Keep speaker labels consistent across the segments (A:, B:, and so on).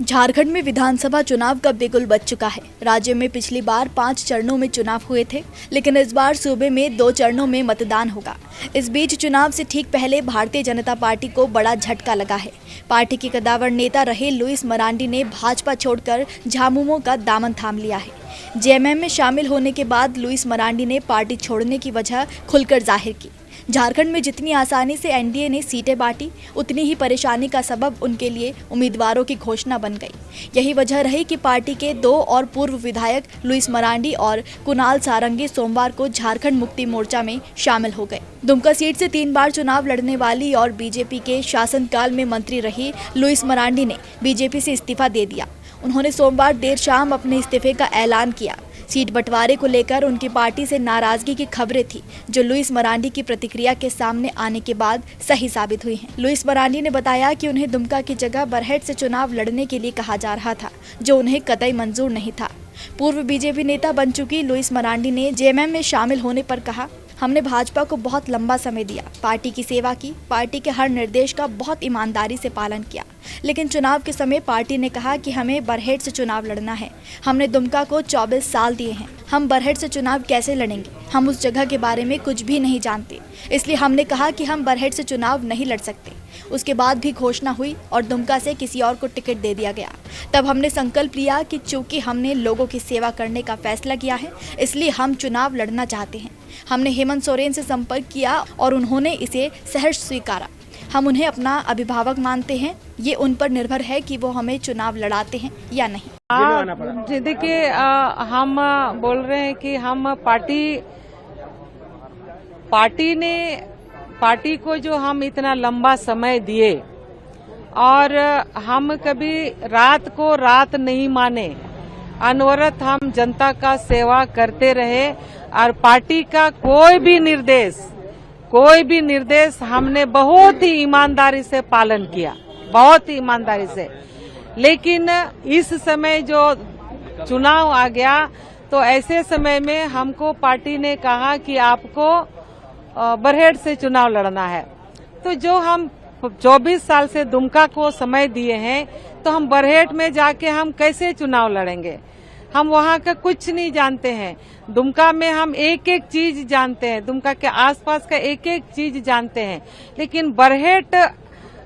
A: झारखंड में विधानसभा चुनाव का बिगुल बज चुका है। राज्य में पिछली बार 5 चरणों में चुनाव हुए थे, लेकिन इस बार सूबे में 2 चरणों में मतदान होगा। इस बीच चुनाव से ठीक पहले भारतीय जनता पार्टी को बड़ा झटका लगा है। पार्टी के कद्दावर नेता रहे लुइस मरांडी ने भाजपा छोड़कर झामुमो का दामन थाम लिया है। जेएमएम में शामिल होने के बाद लुइस मरांडी ने पार्टी छोड़ने की वजह खुलकर जाहिर की। झारखंड में जितनी आसानी से एनडीए ने सीटें बांटी, उतनी ही परेशानी का सबब उनके लिए उम्मीदवारों की घोषणा बन गई। यही वजह रही कि पार्टी के 2 और पूर्व विधायक लुइस मरांडी और कुणाल सारंगी सोमवार को झारखंड मुक्ति मोर्चा में शामिल हो गए। दुमका सीट से 3 बार चुनाव लड़ने वाली और बीजेपी के शासनकाल में मंत्री रही लुइस मरांडी ने बीजेपी से इस्तीफा दे दिया। उन्होंने सोमवार देर शाम अपने इस्तीफे का ऐलान किया। सीट बंटवारे को लेकर उनकी पार्टी से नाराजगी की खबरें थी, जो लुइस मरांडी की प्रतिक्रिया के सामने आने के बाद सही साबित हुई हैं। लुइस मरांडी ने बताया कि उन्हें दुमका की जगह बरहेट से चुनाव लड़ने के लिए कहा जा रहा था, जो उन्हें कतई मंजूर नहीं था। पूर्व बीजेपी नेता बन चुकी लुइस मरांडी ने जेएमएम में शामिल होने पर कहा, हमने भाजपा को बहुत लंबा समय दिया, पार्टी की सेवा की, पार्टी के हर निर्देश का बहुत ईमानदारी से पालन किया, लेकिन चुनाव के समय पार्टी ने कहा कि हमें बरहेट से चुनाव लड़ना है। हमने दुमका को 24 साल दिए हैं, हम बरहेट से चुनाव कैसे लड़ेंगे? हम उस जगह के बारे में कुछ भी नहीं जानते, इसलिए हमने कहा कि हम बरहेट से चुनाव नहीं लड़ सकते। उसके बाद भी घोषणा हुई और दुमका से किसी और को टिकट दे दिया गया। तब हमने संकल्प लिया कि चूंकि हमने लोगों की सेवा करने का फैसला किया है, इसलिए हम चुनाव लड़ना चाहते हैं। हमने हेमंत सोरेन से संपर्क किया और उन्होंने इसे सहर्ष स्वीकारा। हम उन्हें अपना अभिभावक मानते हैं, ये उन पर निर्भर है कि वो हमें चुनाव लड़ाते हैं या नहीं।
B: देखिए, हम बोल रहे हैं कि हम पार्टी को जो हम इतना लंबा समय दिए और हम कभी रात को रात नहीं माने, अनवरत हम जनता का सेवा करते रहे और पार्टी का कोई भी निर्देश हमने बहुत ही ईमानदारी से पालन किया, बहुत ही ईमानदारी से। लेकिन इस समय जो चुनाव आ गया, तो ऐसे समय में हमको पार्टी ने कहा कि आपको बरहेट से चुनाव लड़ना है। तो जो हम 24 साल से दुमका को समय दिए हैं, तो हम बरहेट में जाके हम कैसे चुनाव लड़ेंगे? हम वहाँ का कुछ नहीं जानते हैं। दुमका में हम एक एक चीज जानते हैं, दुमका के आसपास का एक एक चीज जानते हैं, लेकिन बरहेट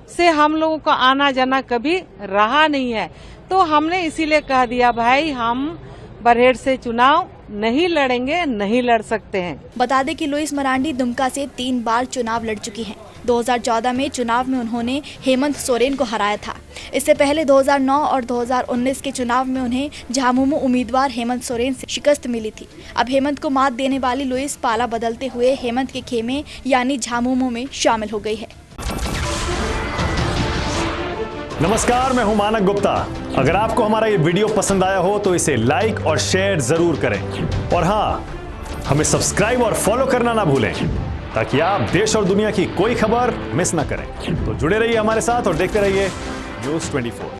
B: से हम लोगों का आना जाना कभी रहा नहीं है। तो हमने इसीलिए कह दिया, भाई हम बरहेट से चुनाव नहीं लड़ेंगे, नहीं लड़ सकते हैं।
A: बता दें कि लुइस मरांडी दुमका से 3 बार चुनाव लड़ चुकी हैं। 2014 में चुनाव में उन्होंने हेमंत सोरेन को हराया था। इससे पहले 2009 और 2019 के चुनाव में उन्हें झामुमो उम्मीदवार हेमंत सोरेन से शिकस्त मिली थी। अब हेमंत को मात देने वाली लुइस पाला बदलते हुए हेमंत के खेमे यानी झामुमो में शामिल हो गई है।
C: नमस्कार, मैं हूं मानक गुप्ता। अगर आपको हमारा ये वीडियो पसंद आया हो तो इसे लाइक और शेयर जरूर करें, और हाँ, हमें सब्सक्राइब और फॉलो करना ना भूलें, ताकि आप देश और दुनिया की कोई खबर मिस ना करें। तो जुड़े रहिए हमारे साथ और देखते रहिए News 24।